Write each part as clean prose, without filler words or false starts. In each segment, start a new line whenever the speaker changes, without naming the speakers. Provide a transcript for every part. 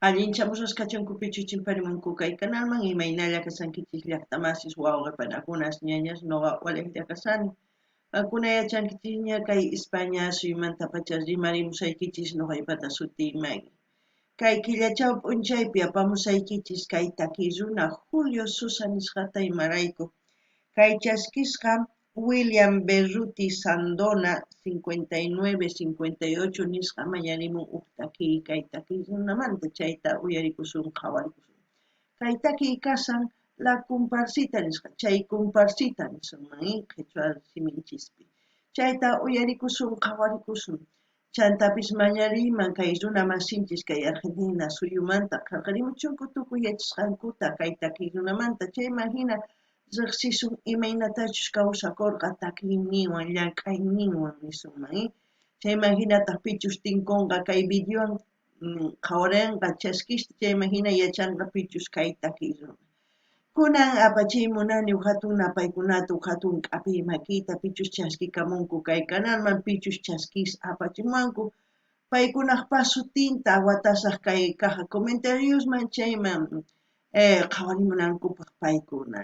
Allinchamusas kachankupi chimparimunku kay kanalman imaynalla kasankichis llaqtamasis wawqipanakunas ñañas noqa Wallaqlla kasani. Qamkuna yachankichikña kay España suymanta pacha rimarimusaykichis noqaypata sutiymay. Kay killachaw p'unchaypi apamusaykichis kay takiy runa Julio Sosa nisqata imarayku. Kay chaskisqa William Berruti Sandona 59-58 nisqa mañarimun takiy kay takiy runamanta chayta uyarikusun qhawarikusun. Kay takiy kasan la comparsita nisqa chay comparsita nisunman qhichwa siminchispi. Chayta uyarikusun qhawarikusun. Chantapis mañariyman kay runa masinchis kay Argentina suyumanta qhaqarimuchunku tukuy yachisqankuta kay takiy runamanta chayman hina riqsisun imaynatachus kawsakurqa takiyninwan llamk'ayninwan nisunman. Chayman hinataq pichus tinkunqa kay videowan qhawarinqa chaskishta chayman hina yachanqa pichus kay takiy runa. Kunan apachiymunani hatun napaykunata hatun k'api makita pichus chaskikamunku kay kanalman pichus chaskis apachimanku paykunaq pasutinta watasaq kay caja comentariosman chayman qhawarimunankupaq paykuna.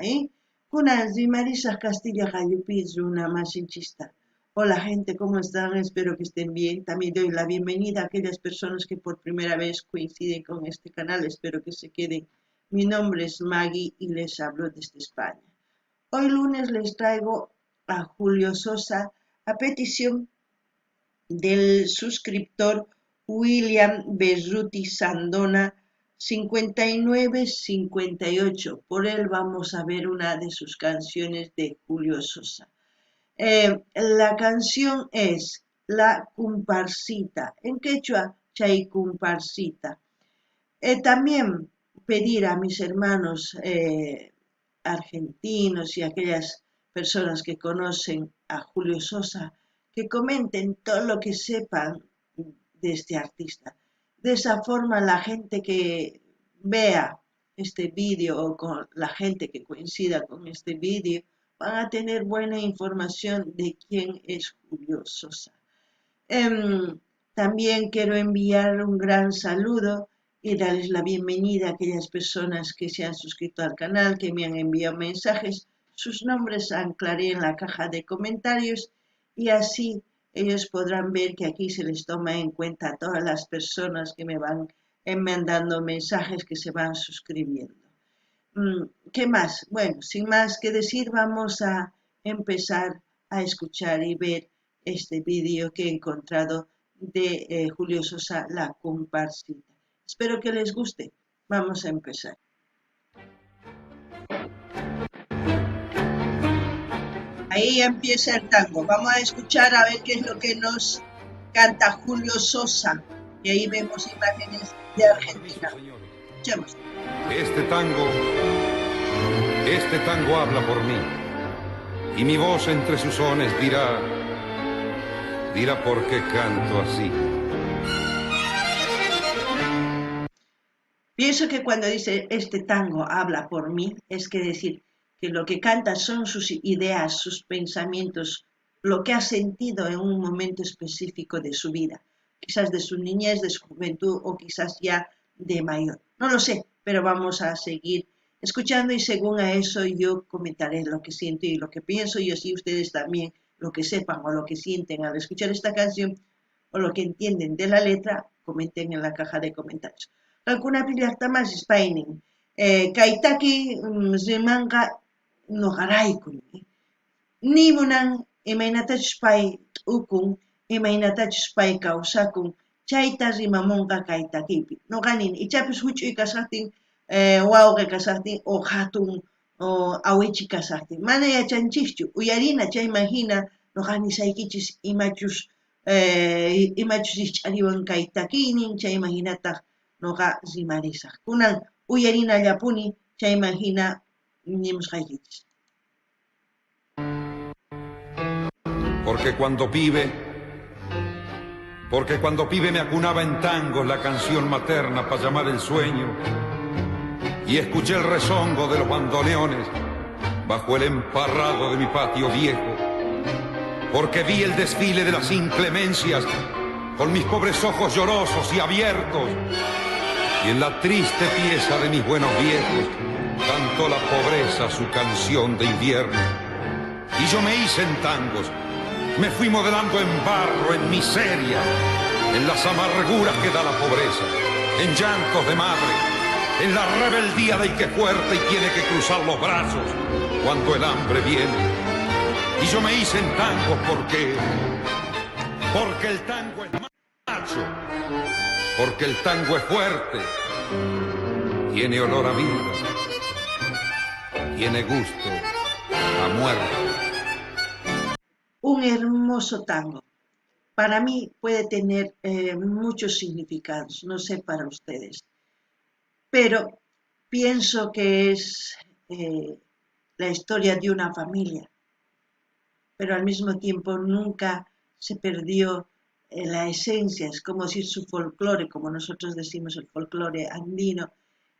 Kunan rimarisaq Castilla Qallupi runa masinchista. Hola gente, ¿cómo están? Espero que estén bien. También doy la bienvenida a aquellas personas que por primera vez coinciden con este canal. Espero que se queden. Mi nombre es Maggie y les hablo desde España. Hoy lunes les traigo a Julio Sosa a petición del suscriptor William Berruti Sandona 59-58. Por él vamos a ver una de sus canciones de Julio Sosa. La canción es La Comparsita, en quechua, Chay Comparsita. También pedir a mis hermanos argentinos y a aquellas personas que conocen a Julio Sosa que comenten todo lo que sepan de este artista. De esa forma la gente que vea este vídeo o con la gente que coincida con este vídeo van a tener buena información de quién es Julio Sosa. También quiero enviar un gran saludo y darles la bienvenida a aquellas personas que se han suscrito al canal, que me han enviado mensajes. Sus nombres anclaré en la caja de comentarios y así ellos podrán ver que aquí se les toma en cuenta a todas las personas que me van mandando mensajes, que se van suscribiendo. ¿Qué más? Bueno, sin más que decir, vamos a empezar a escuchar y ver este vídeo que he encontrado de Julio Sosa, La Comparsita. Espero que les guste. Vamos a empezar. Ahí empieza el tango. Vamos a escuchar a ver qué es lo que nos canta Julio Sosa. Y ahí vemos imágenes de Argentina. Escuchemos.
Este tango habla por mí. Y mi voz entre sus sones dirá por qué canto así.
Pienso que cuando dice este tango habla por mí, es que decir que lo que canta son sus ideas, sus pensamientos, lo que ha sentido en un momento específico de su vida, quizás de su niñez, de su juventud o quizás ya de mayor. No lo sé, pero vamos a seguir escuchando y según a eso yo comentaré lo que siento y lo que pienso y así ustedes también lo que sepan o lo que sienten al escuchar esta canción o lo que entienden de la letra, comenten en la caja de comentarios. Alguna pillarta más Spaining. Kaitaki Zimanga Nogaraikun. Nimunan imaynatach pay ukun, imaynatach pay kausakun, chayta rimamunqa kaitakipi. Noqanin, ichapis huch'uy kasaqtin, wawqi kasaqtin, o hatun, o awichi kasaqtin. Mana yachanchikchu, uyarina chayman hina, noqanisaykichis imachus isch'ariwan kaitakinin, chayman hinataq noqa rimarisaq. Kunan uyarinallapuni chayman hina nimusqaykichis.
Porque cuando pibe me acunaba en tangos la canción materna para llamar el sueño y escuché el rezongo de los bandoneones bajo el emparrado de mi patio viejo. Porque vi el desfile de las inclemencias con mis pobres ojos llorosos y abiertos Y en la triste pieza de mis buenos viejos cantó la pobreza su canción de invierno. Y yo me hice en tangos, me fui modelando en barro, en miseria, en las amarguras que da la pobreza, en llantos de madre, en la rebeldía del que es fuerte y tiene que cruzar los brazos cuando el hambre viene. Y yo me hice en tangos porque el tango es macho, porque el tango es fuerte, tiene olor a vida, tiene gusto a muerte.
Un hermoso tango. Para mí puede tener muchos significados, no sé para ustedes, pero pienso que es la historia de una familia, pero al mismo tiempo nunca se perdió la esencia, es como decir su folclore, como nosotros decimos el folclore andino,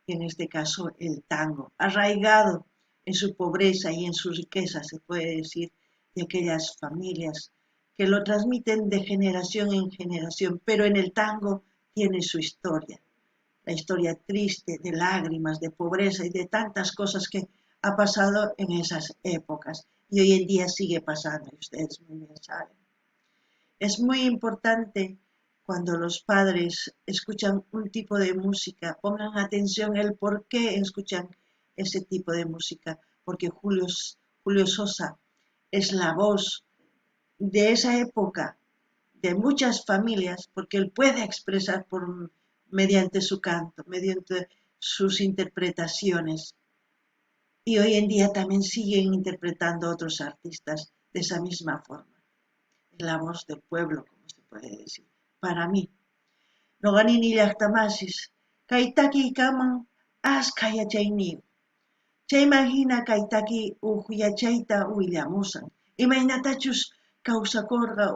y en este caso el tango, arraigado en su pobreza y en su riqueza, se puede decir, de aquellas familias que lo transmiten de generación en generación, pero en el tango tiene su historia, la historia triste de lágrimas, de pobreza y de tantas cosas que ha pasado en esas épocas y hoy en día sigue pasando, y ustedes muy bien saben. Es muy importante cuando los padres escuchan un tipo de música, pongan atención el por qué escuchan ese tipo de música, porque Julio Sosa es la voz de esa época, de muchas familias, porque él puede expresar mediante su canto, mediante sus interpretaciones. Y hoy en día también siguen interpretando otros artistas de esa misma forma. Es la voz del pueblo, como se puede decir. Para mí, Noganini llaqtamasis, kaytaki kaman asqa yachayniyu. Chaymahina kaytaki yachayta willamusan. Imaynatachus kawsakurqa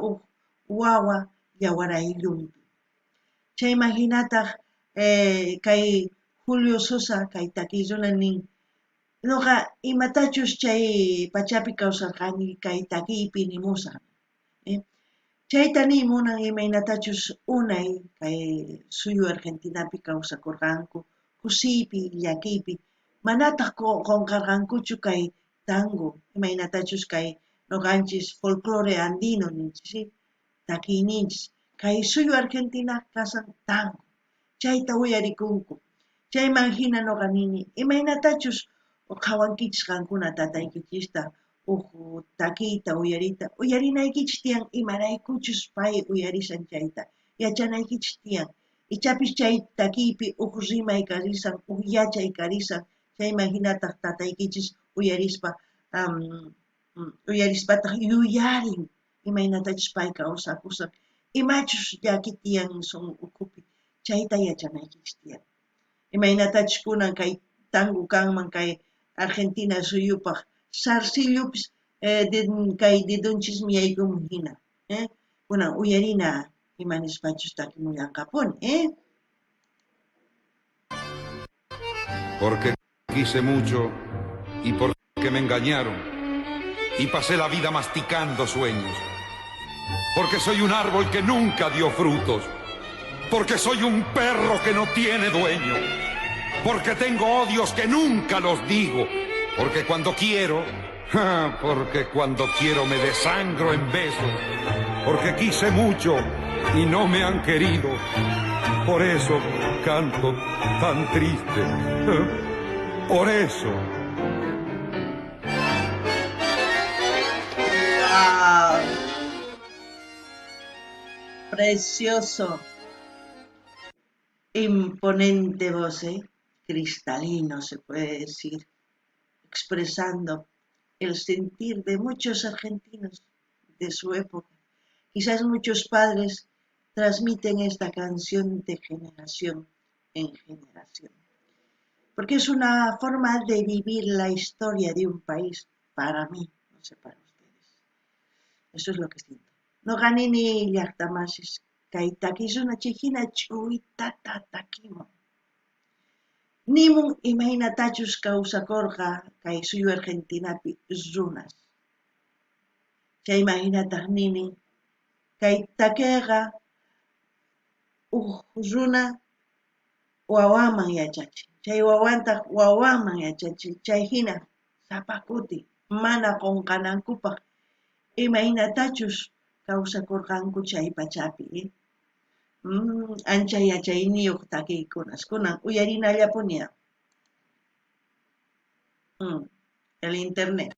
wawa yawarayllunpi. Chaymahinataq kay Julio Sosa kaytakilluna nin Noqa imatachus chay pachapi kawsarqani kay takiypi nimusan. Chayta nimunan imaynatachus unay kay suyu Argentinapi kawsakurqanku kusiypi llakiypi manataq qunqarqankuchu kay tango imaynatachus kay noqanchis folclore andino ninchis takiyninchis kay suyu Argentina kasan tango chayta uyarikunku chayman hina noqa nini imaynatachus qhawankichis qankuna tataykichista takiyta uyarinaykichis tiyan imaraykuchus pay uyarisan chayta yachanaykichis tiyan ichapis chay takiypi rimay karisan yachay karisan chayman hinataq tataykichis uyarispataq yuyarin imaynatachus pay kawsakusan imachus llaki tiyan sun ukupi chayta yachanaykichis tiyan imaynatachus kunan kay tango kanman kay Argentina suyupaq Sarcillupis kay dedunchismi yaykumun hina kunan uyarina imanispachus takimuyanqapuni
Porque quise mucho y porque me engañaron y pasé la vida masticando sueños. Porque soy un árbol que nunca dio frutos. Porque soy un perro que no tiene dueño. Porque tengo odios que nunca los digo. Porque cuando quiero me desangro en besos. Porque quise mucho y no me han querido. Por eso canto tan triste. Por eso.
¡Wow! Precioso, imponente voz, cristalino se puede decir, expresando el sentir de muchos argentinos de su época. Quizás muchos padres transmiten esta canción de generación en generación, porque es una forma de vivir la historia de un país, para mí, no sé para ustedes. Eso es lo que siento. Noqanini llaqtamasis kay takisuna chijina ch'uytata takimon. Nimun imaynatachus kawsakurqa kay suyu Argentinapi runas. Chaymahinataq nini kay takiqa runa wawaman yachachiy. Chay wawantaq wawanman yachachiy. Chay hina sapakuti mana qunqanankupaq imaynatachus kawsakurqanku chay pachapi. Ancha yachayniyuq takiykunas kunan uyarinallapuniya. El internet.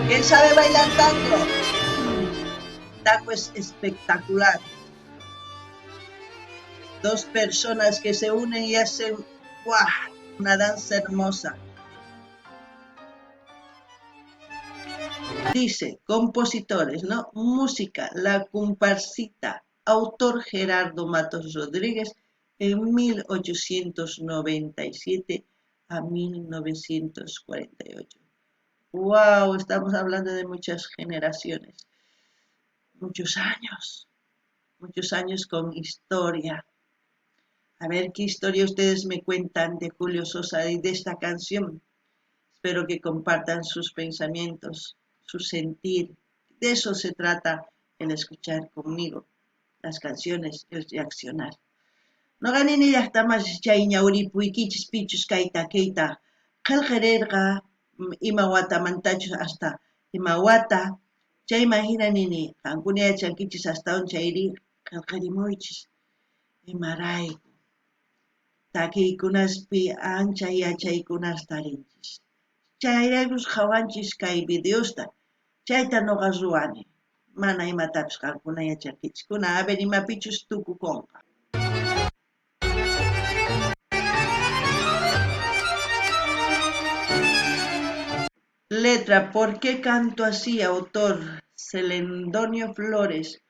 ¿Quién sabe bailar tango? Tango es espectacular. Dos personas que se unen y hacen una danza hermosa. Dice, compositores, ¿no? Música, La Comparsita, autor Gerardo Matos Rodríguez, en 1897 a 1948. ¡Wow! Estamos hablando de muchas generaciones, muchos años con historia. A ver qué historia ustedes me cuentan de Julio Sosa y de esta canción. Espero que compartan sus pensamientos, su sentir. De eso se trata el escuchar conmigo las canciones, el reaccionar. No ganen ellas tamas chay ñauri puikichis pichus kaita keita. Qalqarerqa imawata mantachus hasta imawata. Chay imagina nini qankuna yachankichis hasta un chayri qalqarimuychis. Imarayku. Takiykunaspi ancha yachaykunas tarinchis. Chayraykus qawanchis kay videosta. Chayta noqa ruwani. Mana imatapis qankuna yachankichis. Kuna a ver imapichus tukukunqa. Letra, ¿por qué canto así? Autor, Celendonio Flores,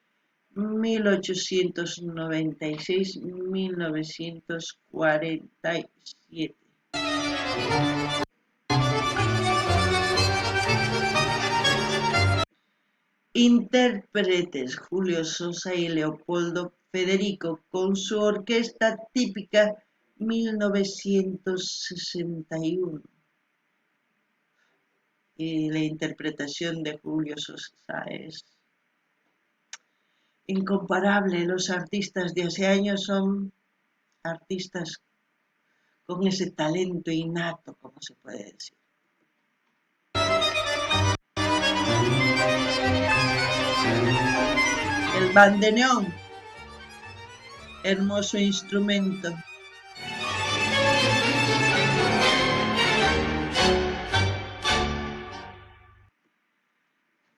1896-1947. Intérpretes, Julio Sosa y Leopoldo Federico, con su orquesta típica 1961. Y la interpretación de Julio Sosa es incomparable. Los artistas de hace años son artistas con ese talento innato, como se puede decir. El bandoneón, hermoso instrumento.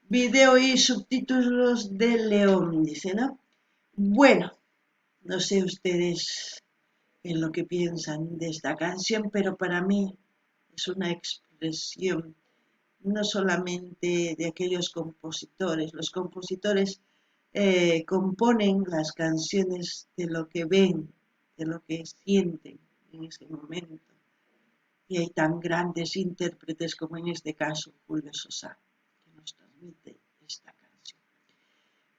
Video y subtítulos de León, dice, ¿no? Bueno, no sé ustedes en lo que piensan de esta canción, pero para mí es una expresión no solamente de aquellos compositores. Los compositores componen las canciones de lo que ven, de lo que sienten en ese momento. Y hay tan grandes intérpretes como en este caso Julio Sosa, que nos transmite esta canción.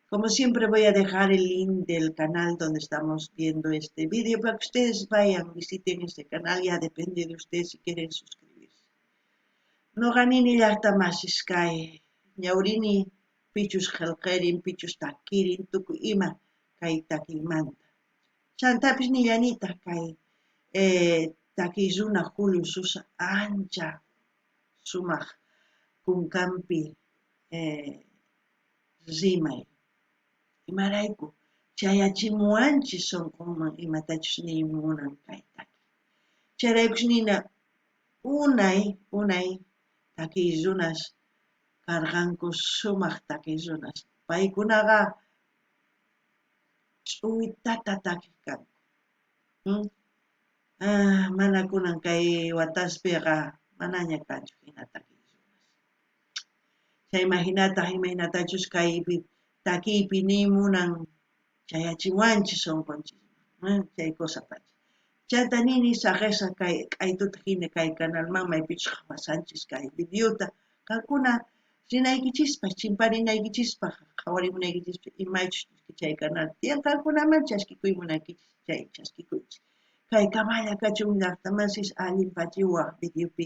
Como siempre voy a dejar el link del canal donde estamos viendo este vídeo para que ustedes vayan, visiten este canal, ya depende de ustedes si quieren suscribirse. No ganini llaqtamasís kay ñawrini pichus qillqirin, pichus takirin, tukuy ima kay takiymanta. Chantapis nillanita kay takiy runa Julio Sosa ancha sumaq kunkanpi rimay. Imarayku chayachimuwanchis sunqunman imatachus niymunan kay takiy. Chayraykus nina unay takiy runas karqanku sumaq takiy runas. Paykunaqa ch'uytata takiq kanku. Mana kunan kay wataspiqa manaña kanchu hina takiy runas. Chay imaynatachus kaypi takiypi niymunan chayachiwanchis sunqunchis. Chay cosapacha. Chayta nini saqesa kay q'aytuta hina kay canalman maypichus qapasanchis kay videota. Qankuna rinaykichispa, chimparinaykichispaq, qhawarimunaykichispa imaychus chay canal tiyan qankunaman chaskikuymunaykichis, chay chaskikuychis. Kay kamalla kachun llaqtamasis allin pachiwaq videopi